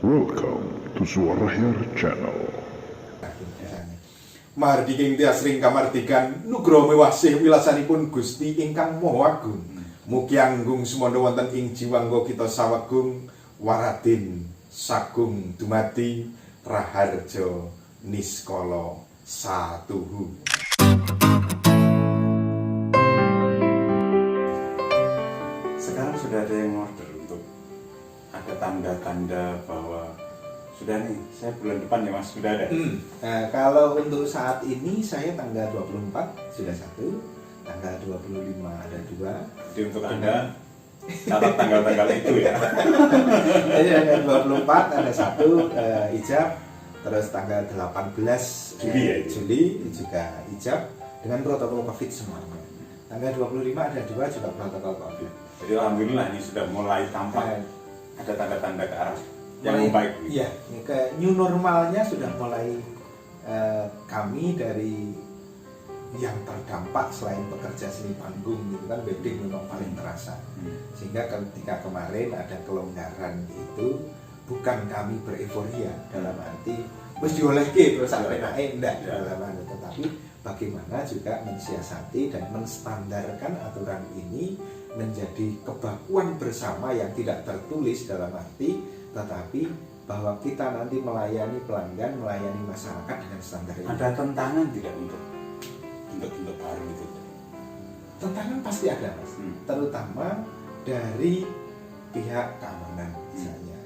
Welcome to Suara Channel. Mahardika ing tiasring kamardikan nugroho mewasih wilasanipun Gusti ingkang Maha Agung. Mugi anggung sumana wonten ing jiwangga kita sawegung waradin sagung dumadi raharja niskala satuhu. Sekarang sudah ada yang order untuk ada tanda-tanda bahwa sudah nih, saya bulan depan ya Mas, sudah ada. Nah, kalau untuk saat ini saya tanggal 24 sudah satu, tanggal 25 ada dua. Jadi untuk Anda catat tanggal-tanggal itu ya. Jadi tanggal 24 ada satu ijab, terus tanggal 18 Juli juga ijab dengan protokol COVID semuanya. Tanggal 25 ada dua juga protokol COVID. Jadi alhamdulillah ini sudah mulai tampak ada tanda-tanda ke arah yang baik. Iya, ke new normalnya sudah mulai kami dari yang terdampak selain pekerja seni panggung itu kan wedding memang paling terasa. Sehingga ketika kemarin ada kelonggaran itu bukan kami bereforia dalam arti mesti diolehke terus sampai naik enggak dalam arti, tetapi bagaimana juga mensiasati dan menstandarkan aturan ini menjadi kebakuan bersama yang tidak tertulis dalam arti tetapi bahwa kita nanti melayani pelanggan, melayani masyarakat dengan standar ini. Ada tantangan tidak untuk baru itu? Tantangan pasti ada Mas, terutama dari pihak keamanan misalnya.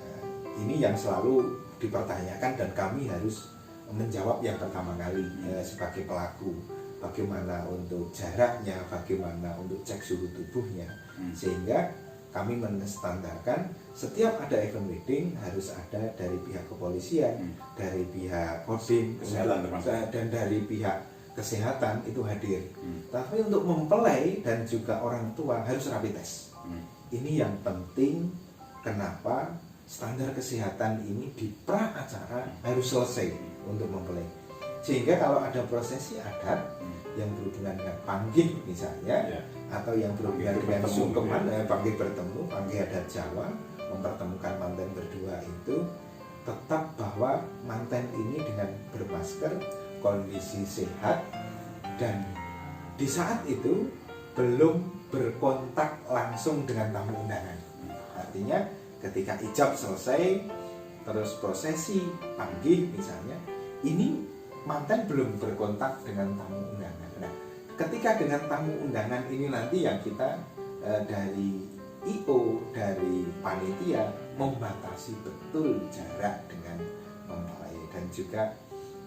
Ini yang selalu dipertanyakan dan kami harus menjawab yang pertama kali sebagai pelaku. Bagaimana untuk jaraknya, bagaimana untuk cek suhu tubuhnya, sehingga kami menstandarkan setiap ada event wedding harus ada dari pihak kepolisian, dari pihak kodim, kesehatan dan dari pihak kesehatan itu hadir. Tapi untuk mempelai dan juga orang tua harus rapid test. Ini yang penting. Kenapa standar kesehatan ini di pra acara harus selesai untuk mempelai. Sehingga kalau ada prosesi adat yang berhubungan dengan panggih misalnya, atau yang berhubungan dengan sungkeman, panggih bertemu, panggih adat Jawa, mempertemukan manten berdua itu, tetap bahwa manten ini dengan bermasker, kondisi sehat, dan di saat itu belum berkontak langsung dengan tamu undangan. Artinya ketika ijab selesai, terus prosesi panggih misalnya, ini manten belum berkontak dengan tamu undangan. Nah, ketika dengan tamu undangan ini nanti yang kita dari IO, dari panitia membatasi betul jarak dengan mempelai dan juga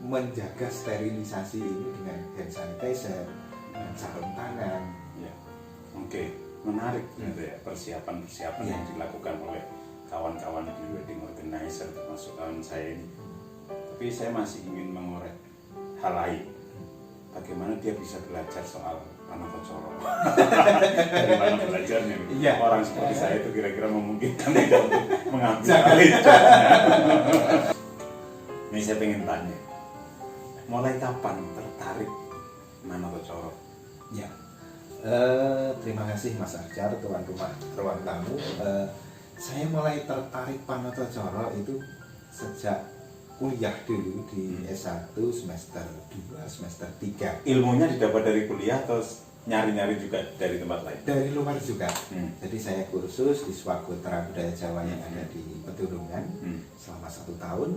menjaga sterilisasi ini dengan hand sanitizer, dengan sarung tangan. Ya. Oke, menarik gitu ya persiapan yang dilakukan oleh kawan-kawan di wedding organizer termasuk kawan saya ini. Tapi saya masih ingin mengorek hal lain. Bagaimana dia bisa belajar soal Panakocoro? Dari mana belajarnya? Orang seperti saya itu kira-kira memungkinkan tidak untuk mengambil alih. Ini saya pengen tanya, mulai kapan tertarik Panakocoro? Ya, terima kasih Mas Arjar, tuan rumah, ruang tamu. Saya mulai tertarik Panakocoro itu sejak kuliah dulu di S1 semester 2, semester 3. Ilmunya didapat dari kuliah atau nyari-nyari juga dari tempat lain? Dari luar juga. Jadi saya kursus di Swagotra Budaya Jawa yang ada di Peturungan selama 1 tahun,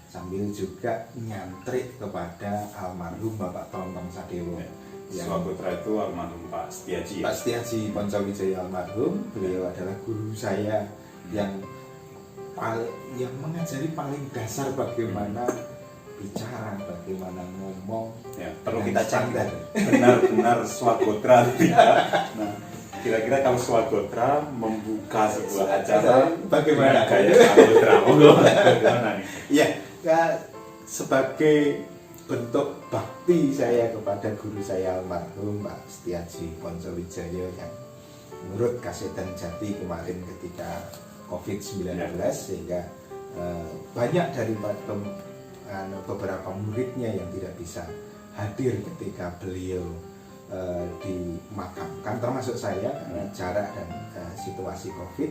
sambil juga nyantrik kepada almarhum Bapak Tontong Sadewo. Swagotra itu almarhum Pak Setiaji. Pak Setiaji Poncowijaya almarhum, beliau adalah guru saya yang mengajari paling dasar bagaimana bicara, bagaimana ngomong. Ya, perlu kita cari benar-benar Swagotra. Nah, kira-kira kalau Swagotra membuka sebuah acara, bagaimana gaya Swagotra? Bagaimana nih? Ya, sebagai bentuk bakti saya kepada guru saya almarhum Pak Setiaji Poncowijaya yang menurut Kasetan Jati kemarin ketika COVID-19 sehingga banyak dari beberapa muridnya yang tidak bisa hadir ketika beliau dimakamkan termasuk saya karena jarak dan situasi COVID,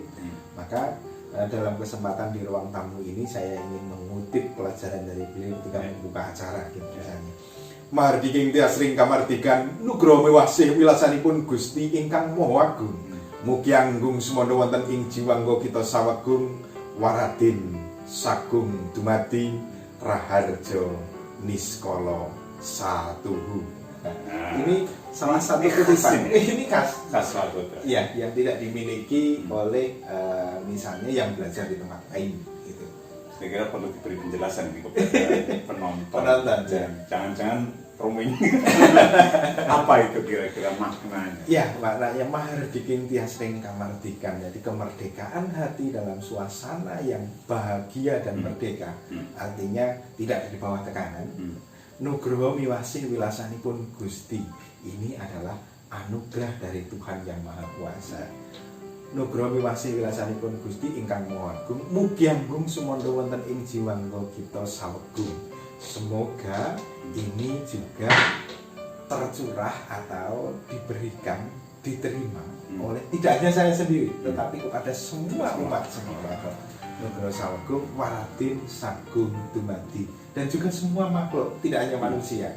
maka dalam kesempatan di ruang tamu ini saya ingin mengutip pelajaran dari beliau ketika membuka acara gitu misalnya. Mardiking tias ring kamardikan nugroho mewasih wilasanipun Gusti ingkang Maha Agung. Mugi anggung semono wonten ing jiwangga kita sawegung waradin sagung dumadi raharja niskala satuhu. Ini salah satu kutipan. Ini khas Swagotra. ya, yang tidak dimiliki oleh misalnya yang belajar di tempat lain gitu. Saya kira perlu diberi penjelasan ini kepada penonton. Ya. Jangan-jangan roaming. Apa itu kira-kira maknanya? Ya, maknanya mahardiking tias ring kamardikan. Jadi kemerdekaan hati dalam suasana yang bahagia dan merdeka. Artinya tidak di bawah tekanan. Nugroho miwasih wilasanipun Gusti. Ini adalah anugerah dari Tuhan yang Maha Kuasa. Nugroho miwasih wilasanipun Gusti ingkang Maha Agung. Mugi anggung sumandha wonten ing jiwangga kita sawegung. Semoga ini juga tercurah atau diberikan, diterima oleh tidak hanya saya sendiri, tetapi kepada semua umat semua. Nugroho sawegung waradin sagung dumadi, dan juga semua makhluk, tidak hanya manusia.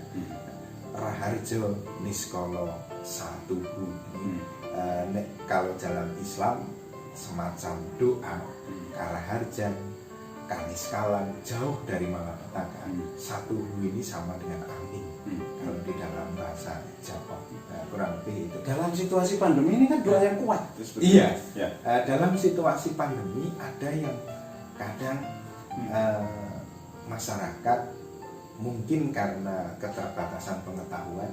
Raharja niskala satuhu. Kalau dalam Islam semacam doa karaharjan kaniskalan, jauh dari malapetaka. Satuhu ini sama dengan amin kalau di dalam bahasa Jawa. Kurang lebih itu. Dalam situasi pandemi ini kan doa yang kuat. Iya. Ya. Dalam situasi pandemi ada yang kadang masyarakat mungkin karena keterbatasan pengetahuan,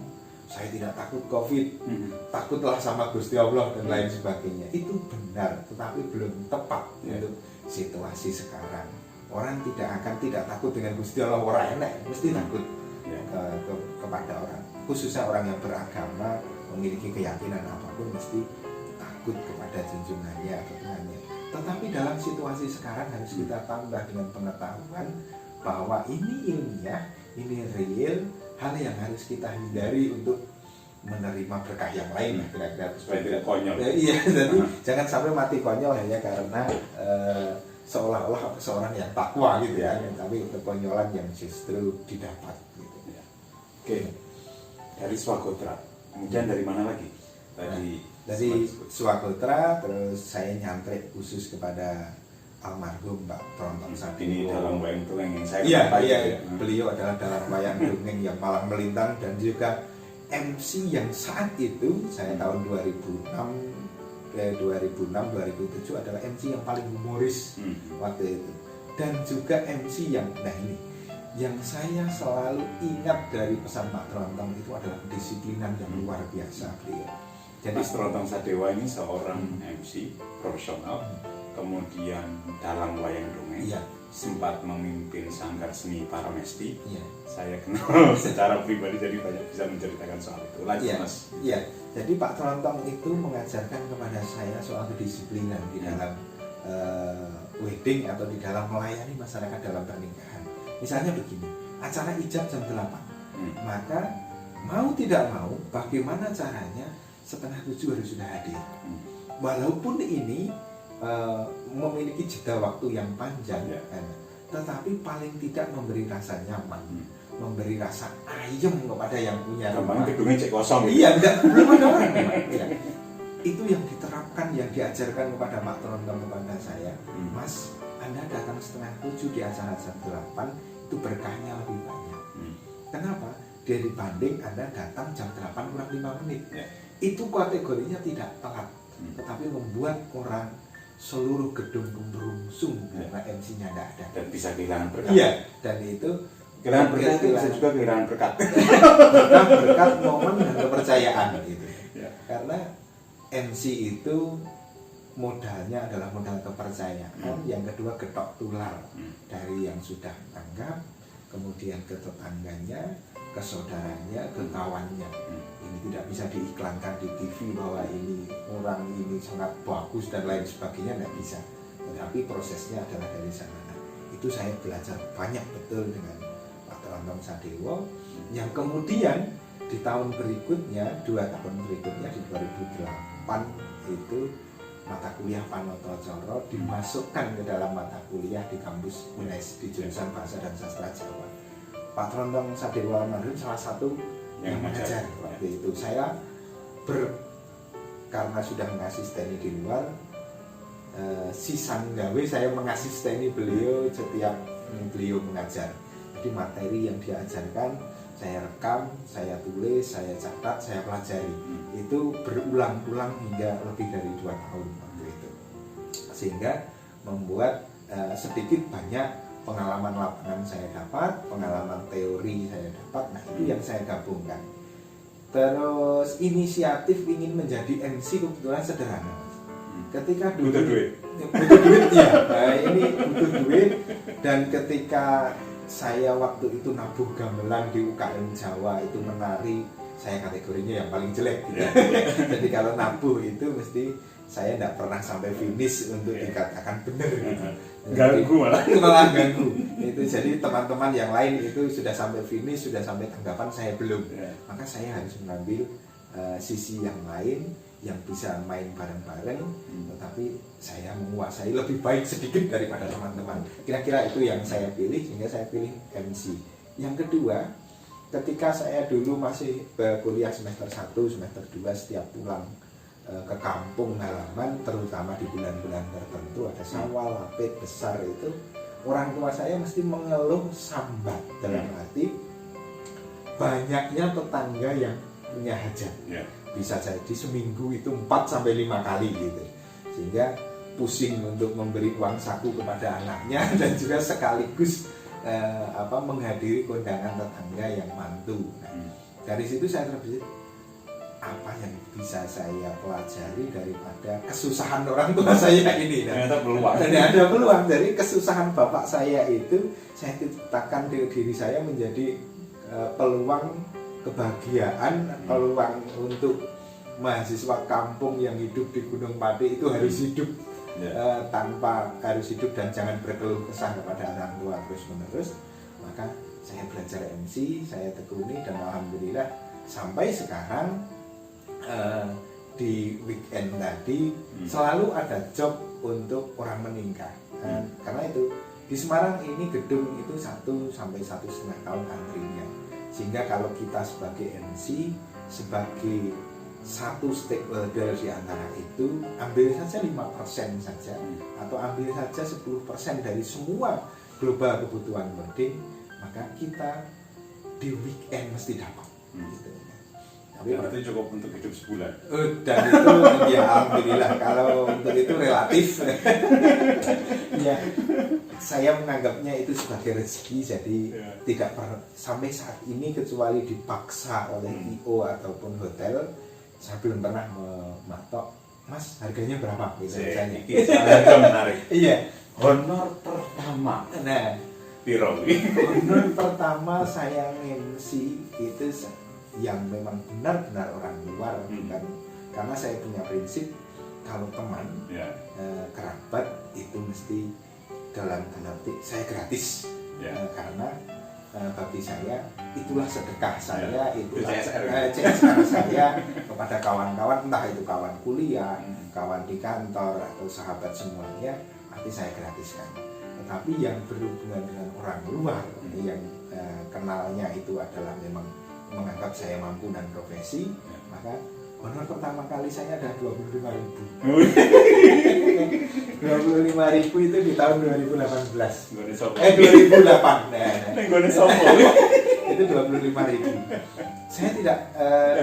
saya tidak takut COVID, takutlah sama Gusti Allah dan lain sebagainya. Itu benar, tetapi belum tepat untuk situasi sekarang. Orang tidak takut dengan Gusti Allah, orang enak, mesti takut kepada orang. Khususnya orang yang beragama, memiliki keyakinan apapun, mesti takut kepada junjungannya atau Tuhannya. Tetapi dalam situasi sekarang harus kita tambah dengan pengetahuan bahwa ini ilmiah, ini real, hal yang harus kita hindari untuk menerima berkah yang lain, kira-kira supaya tidak konyol. Iya, jadi jangan sampai mati konyol hanya karena seolah-olah seorang yang takwa gitu ya, tapi kekonyolan yang justru didapat gitu. Ya. Oke, dari Swagotra, kemudian dari mana lagi? Dari Swagotra, terus saya nyantrik khusus kepada almarhum Pak Trontong Sadewo. Ini dalam wayang dongeng yang saya Iya, beliau adalah dalam wayang dongeng yang malang melintang dan juga MC yang saat itu saya tahun 2006-2007 adalah MC yang paling humoris waktu itu, dan juga MC yang yang saya selalu ingat dari pesan Pak Trontong itu adalah kedisiplinan yang luar biasa beliau. Jadi Mas Trontong Sadewo ini seorang MC profesional, kemudian dalam wayang dongeng sempat memimpin Sanggar Seni Paramesti. Saya kenal secara pribadi, jadi banyak bisa menceritakan soal itu. Lanjut Mas. Iya, jadi Pak Trontong itu mengajarkan kepada saya soal kedisiplinan di dalam wedding atau di dalam melayani masyarakat dalam pernikahan. Misalnya begini, acara ijab jam 8, maka mau tidak mau bagaimana caranya 6:30 harus sudah hadir. Walaupun ini memiliki jeda waktu yang panjang, tetapi paling tidak memberi rasa nyaman, memberi rasa ayem kepada yang punya rumah. Gedungnya cek kosong. Iya, belum ada orang. Itu yang diterapkan, yang diajarkan kepada Pak Trontong kepada saya. Mas, Anda datang 6:30 di acara jam 8 itu berkahnya lebih banyak. Kenapa? Dari banding Anda datang jam 8 kurang 5 menit. Itu kategorinya tidak telat, tetapi membuat orang seluruh gedung berungsung karena MC-nya tidak ada dan bisa kehilangan berkat. Iya, dan itu kehilangan berkat itu bisa juga kehilangan berkat. berkat momen dan kepercayaan gitu. Karena MC itu modalnya adalah modal kepercayaan, yang kedua getok tular dari yang sudah menganggap, kemudian ke tetangganya, ke saudaranya, ke kawannya. Ini tidak bisa diiklankan di TV bahwa ini orang ini sangat bagus dan lain sebagainya, tidak bisa. Tetapi prosesnya adalah dari sana. Itu saya belajar banyak betul dengan Pak Trontong Sadewo, yang kemudian di tahun berikutnya, 2 tahun berikutnya di 2008 itu mata kuliah Panoto Coro dimasukkan ke dalam mata kuliah di kampus UNES di jurusan Bahasa dan Sastra Jawa. Pak Trontong Sadewa almarhum salah satu yang mengajar waktu itu. Saya karena sudah mengasisteni di luar, sisan gawe saya mengasisteni beliau setiap beliau mengajar. Jadi materi yang diajarkan saya rekam, saya tulis, saya catat, saya pelajari. Itu berulang-ulang hingga lebih dari 2 tahun waktu itu. Sehingga membuat sedikit banyak pengalaman lapangan saya dapat, pengalaman teori saya dapat. Nah, itu yang saya gabungkan. Terus inisiatif ingin menjadi MC kebetulan sederhana. Ketika dulu butuh duit ya. Nah, ini butuh duit, dan ketika saya waktu itu nabuh gamelan di UKM Jawa itu menari, saya kategorinya yang paling jelek gitu. Jadi kalau nabuh itu mesti saya tidak pernah sampai finish untuk dikatakan benar gitu. Ganggu malah ganggu. Itu jadi teman-teman yang lain itu sudah sampai finish, sudah sampai tanggapan, saya belum. Maka saya harus mengambil sisi yang lain yang bisa main bareng-bareng, tetapi saya menguasai lebih baik sedikit daripada teman-teman. Kira-kira itu yang saya pilih, sehingga saya pilih MC. Yang kedua, ketika saya dulu masih kuliah semester 1, semester 2, setiap pulang ke kampung halaman, terutama di bulan-bulan tertentu, ada Syawal, Lapit, Besar itu, orang tua saya mesti mengeluh sambat, dalam arti banyaknya tetangga yang punya hajat. Bisa jadi seminggu itu 4-5 kali gitu, sehingga pusing untuk memberi uang saku kepada anaknya dan juga sekaligus menghadiri kondangan tetangga yang mantu. Nah, dari situ saya terpikir, apa yang bisa saya pelajari daripada kesusahan orang tua saya ini. Dan ada peluang dari kesusahan bapak saya itu, saya ciptakan diri saya menjadi peluang kebahagiaan, peluang untuk mahasiswa kampung yang hidup di Gunung Pati itu harus hidup tanpa harus hidup dan jangan berkeluh kesah kepada orang tua terus menerus. Maka saya belajar MC, saya tekuni, dan alhamdulillah sampai sekarang di weekend tadi selalu ada job untuk orang meninggal. Karena itu di Semarang ini gedung itu 1 sampai 1,5 tahun antrinya. Sehingga kalau kita sebagai MC, sebagai satu stakeholder di antara itu, ambil saja 5% saja, atau ambil saja 10% dari semua global kebutuhan wedding, maka kita di weekend mesti dapat. Gitu. Tapi berarti cukup untuk hidup sebulan. Dan itu ya alhamdulillah, kalau untuk itu relatif. Ya, saya menganggapnya itu sebagai rezeki, jadi tidak sampai saat ini kecuali dipaksa oleh IO ataupun hotel, saya belum pernah mematok, Mas harganya berapa gitu misalnya. Itu menarik. Iya. Honor pertama. Nah, piro. Honor pertama saya MC itu yang memang benar-benar orang luar, bukan, karena saya punya prinsip kalau teman kerabat itu mesti dalam tanda petik saya gratis, karena bagi saya itulah sedekah saya, itulah CSR saya kepada kawan-kawan, entah itu kawan kuliah, kawan di kantor atau sahabat semuanya, pasti saya gratiskan. Tetapi yang berhubungan dengan orang luar yang kenalnya itu adalah memang menganggap saya mampu dan profesi, maka honor pertama kali saya ada 25.000. 25.000 itu di tahun 2018. 2008. Itu 25.000. Saya tidak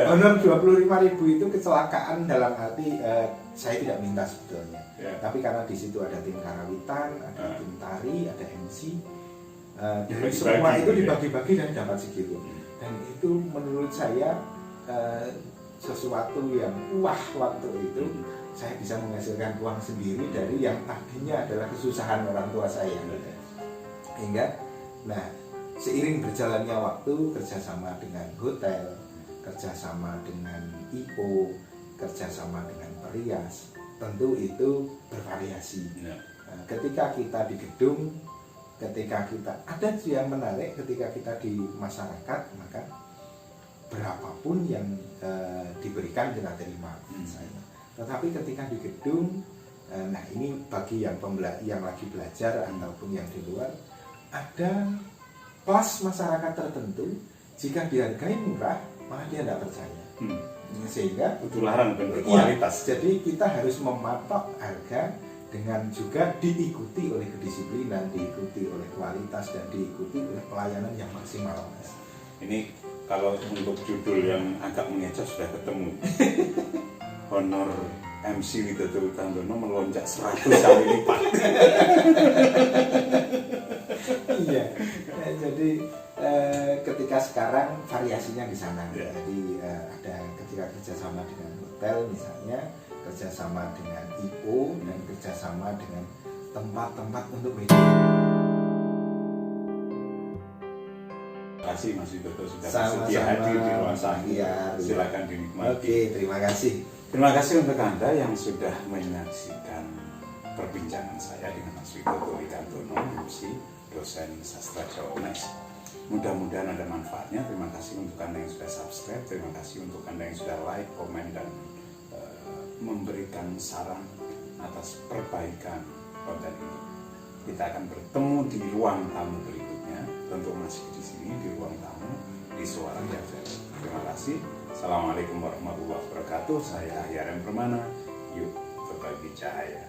honor 25.000 itu kecelakaan, dalam arti saya tidak minta sebetulnya. Tapi karena di situ ada tim karawitan, ada tim tari, ada MC, dari semua itu dibagi-bagi dan dapat segitu. Dan itu menurut saya sesuatu yang wah waktu itu. Saya bisa menghasilkan uang sendiri dari yang tadinya adalah kesusahan orang tua saya. Hingga, nah seiring berjalannya waktu, kerjasama dengan hotel, kerjasama dengan IO, kerjasama dengan perias, tentu itu bervariasi. Ketika kita di gedung, ketika kita ada yang menarik, ketika kita di masyarakat, maka berapapun yang diberikan kita terima. Tetapi ketika di gedung, nah ini bagi yang yang lagi belajar ataupun yang di luar, ada kelas masyarakat tertentu, jika dihargai murah malah dia tidak percaya. Sehingga Ketularan berkualitas. jadi kita harus mematok harga dengan juga diikuti oleh kedisiplinan, diikuti oleh kualitas, dan diikuti oleh pelayanan yang maksimal, Mas. Ini kalau untuk judul yang agak mengecoh sudah ketemu. Honor MC Widodo Witandono melonjak 100 kali lipat. Iya. Jadi ketika sekarang variasinya di sana. Jadi ada ketika kerjasama dengan hotel misalnya, kerjasama dengan IO, dan kerjasama dengan tempat-tempat untuk wedding. Terima kasih Mas Widodo sudah Sama-sama, bersedia hadir di ruang tamu. iya. Silakan dinikmati. Oke, terima kasih. Terima kasih untuk Anda yang sudah menyaksikan perbincangan saya dengan Mas Widodo Witandono, MC, dosen sastra Jawa UNES. Mudah-mudahan ada manfaatnya. Terima kasih untuk Anda yang sudah subscribe. Terima kasih untuk Anda yang sudah like, komen, dan memberikan saran atas perbaikan konten ini. Kita akan bertemu di ruang tamu berikutnya. Tentu masih di sini di ruang tamu di Suara FM. Terima kasih. Assalamualaikum warahmatullahi wabarakatuh. Saya Ahyar M. Permana. Yuk berbagi cahaya.